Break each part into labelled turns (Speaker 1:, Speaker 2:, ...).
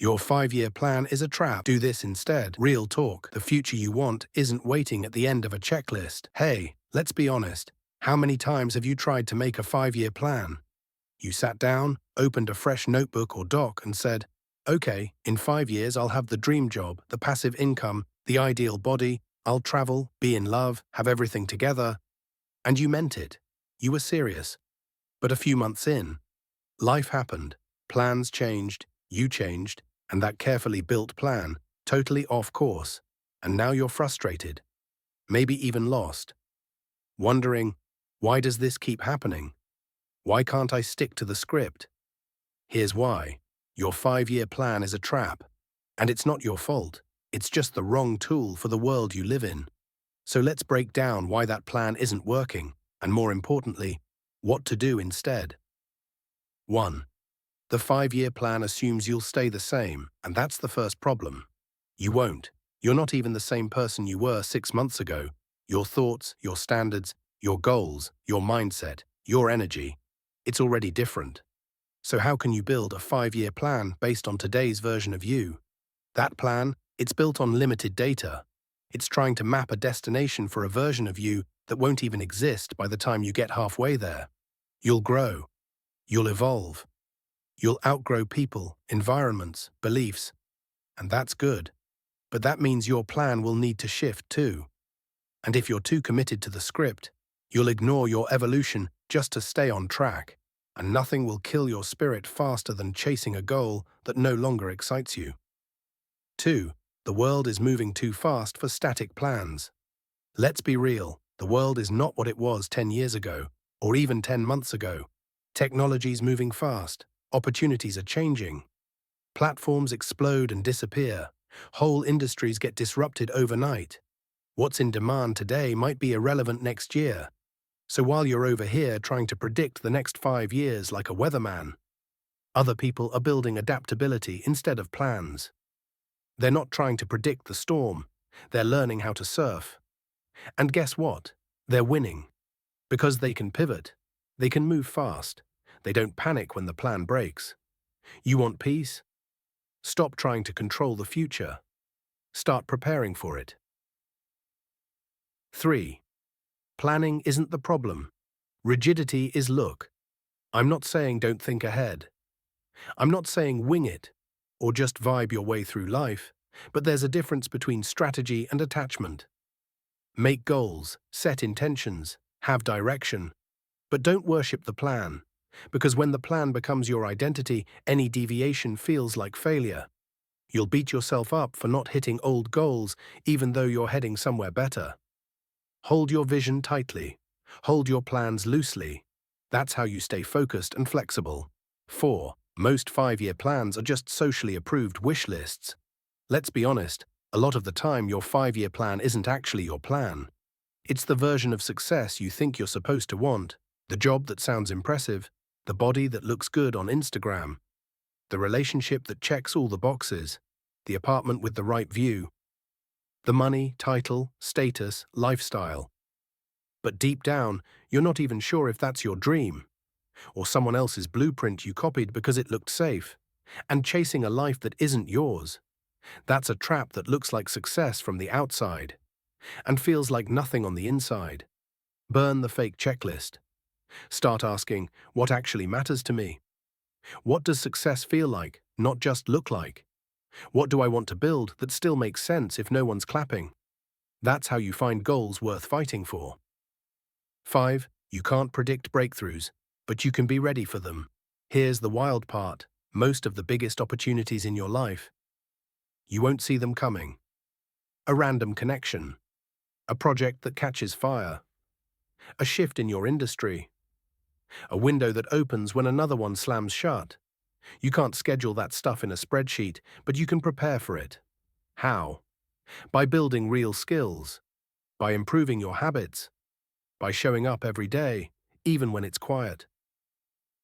Speaker 1: Your 5-year plan is a trap. Do this instead. Real talk. The future you want isn't waiting at the end of a checklist. Hey, let's be honest. How many times have you tried to make a 5-year plan? You sat down, opened a fresh notebook or doc and said, okay, in 5 years I'll have the dream job, the passive income, the ideal body, I'll travel, be in love, have everything together. And you meant it. You were serious. But a few months in, life happened. Plans changed, you changed, and that carefully built plan, totally off course. And now you're frustrated, maybe even lost, wondering, why does this keep happening? Why can't I stick to the script? Here's why. Your 5-year plan is a trap. And it's not your fault. It's just the wrong tool for the world you live in. So let's break down why that plan isn't working, and more importantly, what to do instead. 1. The 5-year plan assumes you'll stay the same, and that's the first problem. You won't. You're not even the same person you were 6 months ago. Your thoughts, your standards, your goals, your mindset, your energy, it's already different. So how can you build a 5-year plan based on today's version of you? That plan, it's built on limited data. It's trying to map a destination for a version of you that won't even exist by the time you get halfway there. You'll grow. You'll evolve. You'll outgrow people, environments, beliefs. And that's good. But that means your plan will need to shift too. And if you're too committed to the script, you'll ignore your evolution just to stay on track. And nothing will kill your spirit faster than chasing a goal that no longer excites you. 2. The world is moving too fast for static plans. Let's be real, the world is not what it was 10 years ago, or even 10 months ago. Technology's moving fast, opportunities are changing. Platforms explode and disappear. Whole industries get disrupted overnight. What's in demand today might be irrelevant next year. So while you're over here trying to predict the next 5 years like a weatherman, other people are building adaptability instead of plans. They're not trying to predict the storm, they're learning how to surf. And guess what? They're winning. Because they can pivot, they can move fast, they don't panic when the plan breaks. You want peace? Stop trying to control the future. Start preparing for it. 3. Planning isn't the problem. Rigidity is look. I'm not saying don't think ahead. I'm not saying wing it, or just vibe your way through life, but there's a difference between strategy and attachment. Make goals, set intentions, have direction, but don't worship the plan, because when the plan becomes your identity, any deviation feels like failure. You'll beat yourself up for not hitting old goals, even though you're heading somewhere better. Hold your vision tightly. Hold your plans loosely. That's how you stay focused and flexible. 4. Most 5-year plans are just socially approved wish lists. Let's be honest, a lot of the time your 5-year plan isn't actually your plan. It's the version of success you think you're supposed to want, the job that sounds impressive, the body that looks good on Instagram, the relationship that checks all the boxes, the apartment with the right view, the money, title, status, lifestyle. But deep down, you're not even sure if that's your dream, or someone else's blueprint you copied because it looked safe, and chasing a life that isn't yours. That's a trap that looks like success from the outside, and feels like nothing on the inside. Burn the fake checklist. Start asking, what actually matters to me? What does success feel like, not just look like? What do I want to build that still makes sense if no one's clapping? That's how you find goals worth fighting for. 5. You can't predict breakthroughs, but you can be ready for them. Here's the wild part. Most of the biggest opportunities in your life, you won't see them coming. A random connection, a project that catches fire, a shift in your industry, a window that opens when another one slams shut. You can't schedule that stuff in a spreadsheet, but you can prepare for it. How? By building real skills, by improving your habits, by showing up every day, even when it's quiet,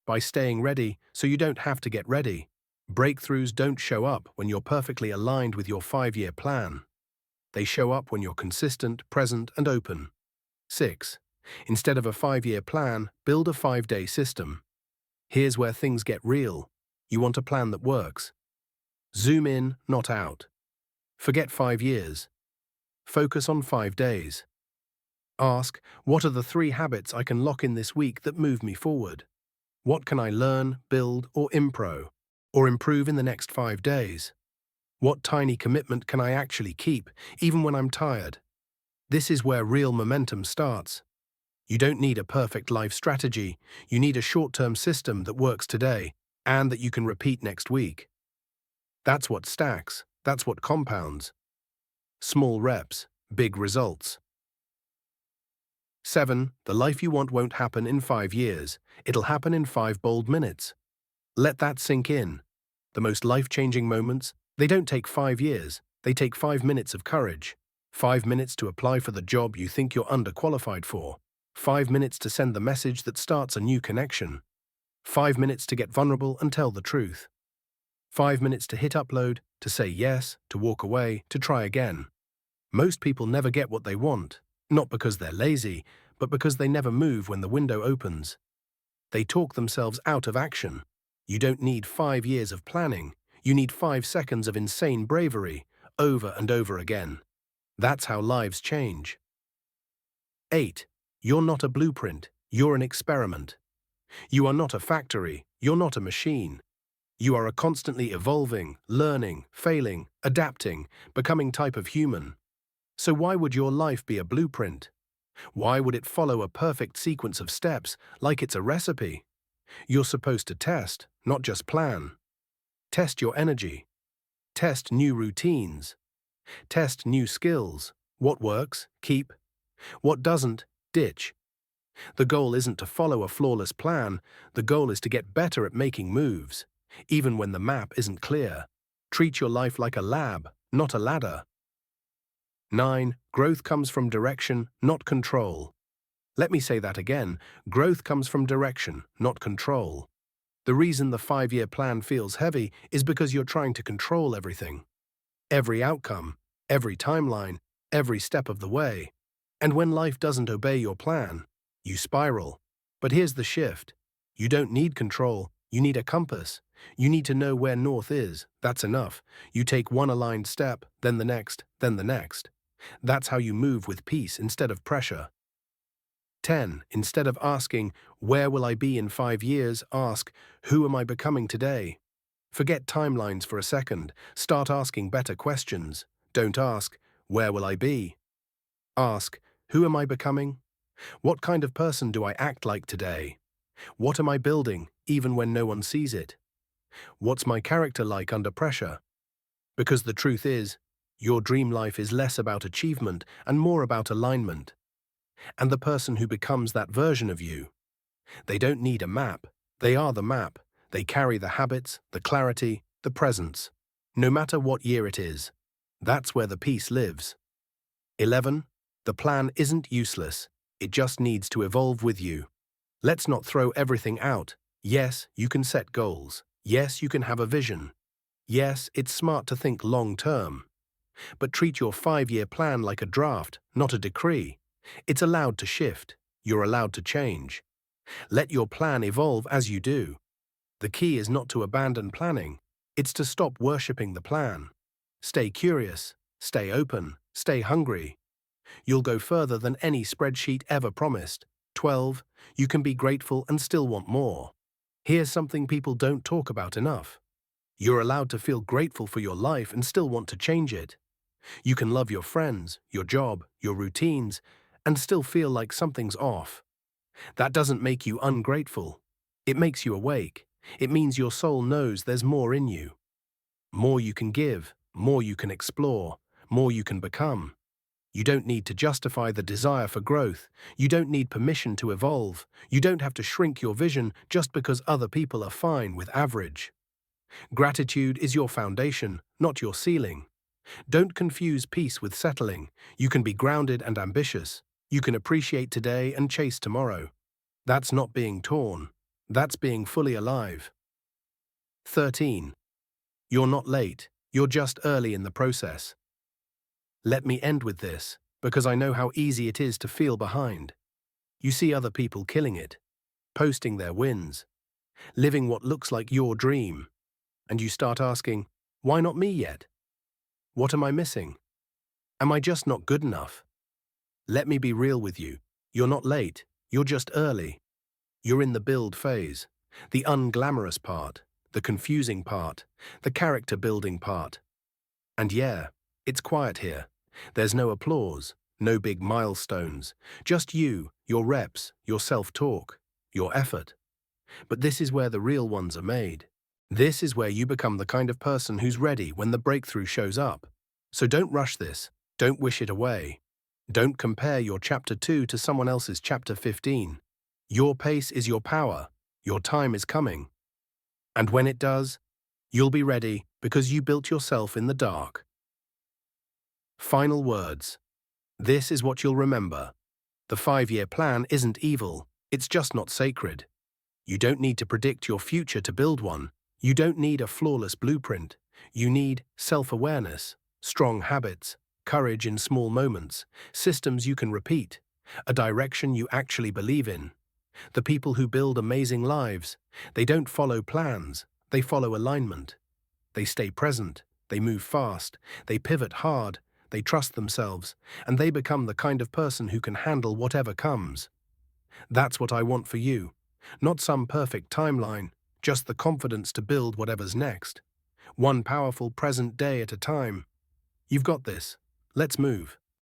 Speaker 1: by staying ready so you don't have to get ready. Breakthroughs don't show up when you're perfectly aligned with your 5-year plan. They show up when you're consistent, present, and open. 6. Instead of a 5-year plan, build a 5-day system. Here's where things get real. You want a plan that works. Zoom in, not out. Forget 5 years. Focus on 5 days. Ask, what are the 3 habits I can lock in this week that move me forward? What can I learn, build, or improve in the next 5 days? What tiny commitment can I actually keep, even when I'm tired? This is where real momentum starts. You don't need a perfect life strategy. You need a short-term system that works today and that you can repeat next week. That's what stacks. That's what compounds. Small reps, big results. 7. The life you want won't happen in 5 years. It'll happen in 5 bold minutes. Let that sink in. The most life-changing moments, they don't take 5 years. They take 5 minutes of courage. 5 minutes to apply for the job you think you're underqualified for. 5 minutes to send the message that starts a new connection. 5 minutes to get vulnerable and tell the truth. 5 minutes to hit upload, to say yes, to walk away, to try again. Most people never get what they want, not because they're lazy, but because they never move when the window opens. They talk themselves out of action. You don't need 5 years of planning. You need 5 seconds of insane bravery, over and over again. That's how lives change. 8. You're not a blueprint. You're an experiment. You are not a factory. You're not a machine. You are a constantly evolving, learning, failing, adapting, becoming type of human. So why would your life be a blueprint? Why would it follow a perfect sequence of steps like it's a recipe? You're supposed to test, not just plan. Test your energy. Test new routines. Test new skills. What works, keep. What doesn't, ditch. The goal isn't to follow a flawless plan. The goal is to get better at making moves, even when the map isn't clear. Treat your life like a lab, not a ladder. 9. Growth comes from direction, not control. Let me say that again. Growth comes from direction, not control. The reason the 5-year plan feels heavy is because you're trying to control everything. Every outcome, every timeline, every step of the way. And when life doesn't obey your plan, you spiral. But here's the shift. You don't need control. You need a compass. You need to know where north is. That's enough. You take one aligned step, then the next, then the next. That's how you move with peace instead of pressure. 10. Instead of asking, where will I be in 5 years, ask, who am I becoming today? Forget timelines for a second. Start asking better questions. Don't ask, where will I be? Ask, who am I becoming? What kind of person do I act like today? What am I building, even when no one sees it? What's my character like under pressure? Because the truth is, your dream life is less about achievement and more about alignment. And the person who becomes that version of you, they don't need a map. They are the map. They carry the habits, the clarity, the presence. No matter what year it is, that's where the peace lives. 11. The plan isn't useless. It just needs to evolve with you. Let's not throw everything out. Yes, you can set goals. Yes, you can have a vision. Yes, it's smart to think long-term. But treat your 5-year plan like a draft, not a decree. It's allowed to shift. You're allowed to change. Let your plan evolve as you do. The key is not to abandon planning. It's to stop worshipping the plan. Stay curious, stay open, stay hungry. You'll go further than any spreadsheet ever promised. 12. You can be grateful and still want more. Here's something people don't talk about enough. You're allowed to feel grateful for your life and still want to change it. You can love your friends, your job, your routines, and still feel like something's off. That doesn't make you ungrateful. It makes you awake. It means your soul knows there's more in you. More you can give, more you can explore, more you can become. You don't need to justify the desire for growth. You don't need permission to evolve. You don't have to shrink your vision just because other people are fine with average. Gratitude is your foundation, not your ceiling. Don't confuse peace with settling. You can be grounded and ambitious. You can appreciate today and chase tomorrow. That's not being torn. That's being fully alive. 13. You're not late. You're just early in the process. Let me end with this, because I know how easy it is to feel behind. You see other people killing it, posting their wins, living what looks like your dream, and you start asking, Why not me yet? What am I missing? Am I just not good enough? Let me be real with you. You're not late. You're just early. You're in the build phase. The unglamorous part. The confusing part. The character building part. And yeah, it's quiet here. There's no applause. No big milestones. Just you, your reps, your self-talk, your effort. But this is where the real ones are made. This is where you become the kind of person who's ready when the breakthrough shows up. So don't rush this. Don't wish it away. Don't compare your chapter 2 to someone else's chapter 15. Your pace is your power. Your time is coming. And when it does, you'll be ready because you built yourself in the dark. Final words. This is what you'll remember. The 5-year plan isn't evil. It's just not sacred. You don't need to predict your future to build one. You don't need a flawless blueprint. You need self-awareness, strong habits, courage in small moments, systems you can repeat, a direction you actually believe in. The people who build amazing lives, they don't follow plans, they follow alignment. They stay present, they move fast, they pivot hard, they trust themselves, and they become the kind of person who can handle whatever comes. That's what I want for you. Not some perfect timeline, just the confidence to build whatever's next. One powerful present day at a time. You've got this. Let's move.